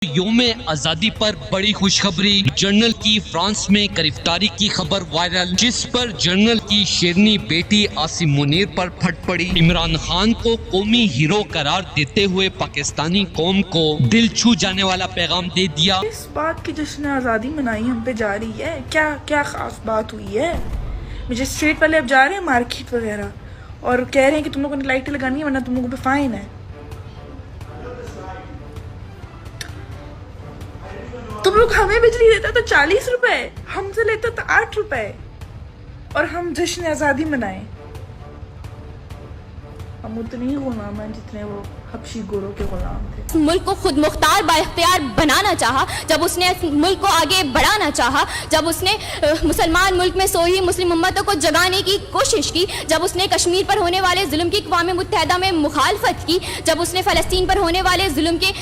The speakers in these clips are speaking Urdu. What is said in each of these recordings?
یوم آزادی پر بڑی خوشخبری، جنرل کی فرانس میں گرفتاری کی خبر وائرل، جس پر جنرل کی شیرنی بیٹی عاصم منیر پر پھٹ پڑی۔ عمران خان کو قومی ہیرو قرار دیتے ہوئے پاکستانی قوم کو دل چھو جانے والا پیغام دے دیا۔ اس بات کی جشن آزادی منائی ہم پہ جا رہی ہے، کیا خاص بات ہوئی ہے؟ مجسٹریٹ والے اب جا رہے ہیں مارکیٹ وغیرہ اور کہہ رہے ہیں کہ تم لوگوں نے لائٹیں لگانی ہے ورنہ تم لوگوں پہ فائن ہے۔ تم لوگ ہمیں بجلی دیتا تو 40 روپے، ہم سے لیتا تو 8 روپے، اور ہم جشن آزادی منائیں۔ ہم اتنے ہی غلام ہیں جتنے وہ حبشی گوروں کے غلام تھے۔ ملک کو خود مختار با اختیار بنانا چاہا، جب اس نے ملک کو آگے بڑھانا چاہا، جب اس نے مسلمان ملک میں سوئی مسلم امتوں کو جگانے کی کوشش کی، جب اس نے کشمیر پر ہونے والے ظلم کی اقوام متحدہ میں مخالفت کی، جب اس نے فلسطین پر ہونے والے ظلم کے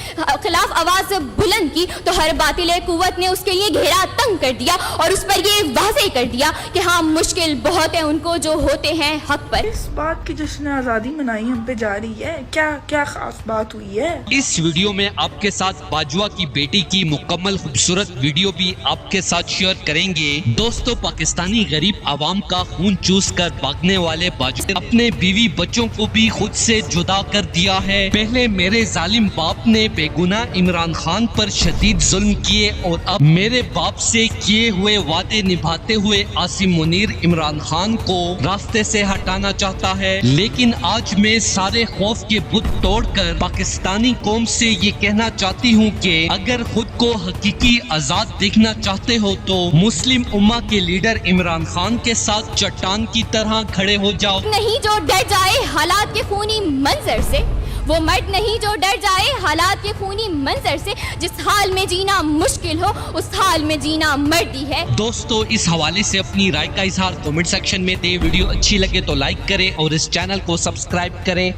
خلاف آواز بلند کی، تو ہر باطل قوت نے اس کے لیے گھیرا تنگ کر دیا اور اس پر یہ واضح کر دیا کہ ہاں مشکل بہت ہے ان کو جو ہوتے ہیں حق پر۔ اس بات کی جشن آزادی منائی ہم پہ جا رہی ہے، کیا خاص بات ہوئی ہے؟ اس ویڈیو میں آپ کے ساتھ باجوہ کی بیٹی کی مکمل خوبصورت ویڈیو بھی آپ کے ساتھ شیئر کریں گے۔ دوستو، پاکستانی غریب عوام کا خون چوس کر بھاگنے والے باجوہ اپنے بیوی بچوں کو بھی خود سے جدا کر دیا ہے۔ پہلے میرے ظالم باپ نے بے گناہ عمران خان پر شدید ظلم کیے اور اب میرے باپ سے کیے ہوئے وعدے نبھاتے ہوئے عاصم منیر عمران خان کو راستے سے ہٹانا چاہتا ہے۔ لیکن آج میں سارے خوف کے بت توڑ کر پاکستانی قوم سے یہ کہنا چاہتی ہوں کہ اگر خود کو حقیقی آزاد دیکھنا چاہتے ہو تو مسلم امہ کے لیڈر عمران خان کے ساتھ چٹان کی طرح کھڑے ہو جاؤ۔ نہیں جو ڈر جائے حالات کے خونی منظر سے، وہ مرد نہیں جو ڈر جائے حالات کے خونی منظر سے، جس حال میں جینا مشکل ہو اس حال میں جینا مردی ہے۔ دوستو، اس حوالے سے اپنی رائے کا اظہار کمنٹ سیکشن میں دیں۔ ویڈیو اچھی لگے تو لائک کریں اور اس چینل کو سبسکرائب کریں۔